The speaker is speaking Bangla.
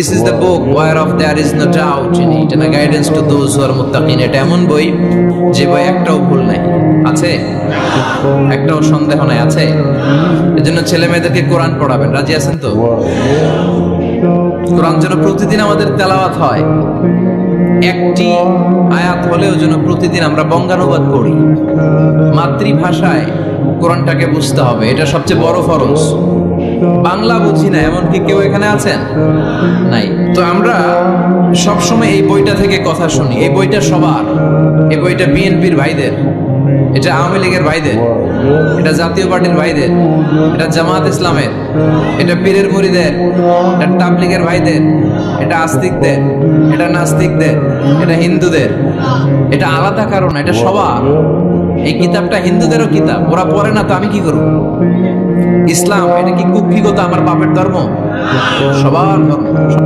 This is the book whereof there is no doubt in it and a guidance to those who are muttaqin. এটা এমন বই যে বই একটাও ভুল নাই, আছে একটাও সন্দেহ নাই, আছে। এজন্য ছেলে মেয়েদেরকে কোরআন পড়াবেন, রাজি আছেন তো? কোরআন যেন প্রতিদিন আমাদের তেলাওয়াত হয়, একটি আয়াত হলেও যেন প্রতিদিন আমরা বঙ্গানুবাদ করি। মাতৃভাষায় কোরআনটাকে বুঝতে হবে, এটা সবচেয়ে বড় ফরজ। বাংলা বুঝি না এমন কি কেউ এখানে আছেন? নাই। তো আমরা সবসময় এই বইটা থেকে কথা শুনি, এই বইটা সবার, এই বইটা বিএনপির ভাইদের, এটা আওয়ামী লীগের ভাইদের, এটা জাতীয় পার্টির ভাইদের, এটা জামাত ইসলামের, এটা পীরের মুরিদের, এটা তাবলীগের ভাইদের, এটা আস্তিকদের, এটা নাস্তিকদের, এটা হিন্দুদের। এটা আলাদা কারণ, এটা সবার। এই কিতাবটা হিন্দুদেরও কিতাব, ওরা পড়ে না তো আমি কি করব? ইসলাম এটা কি কুক্ষিগত আমার বাপের ধর্ম? সবার ধর্ম।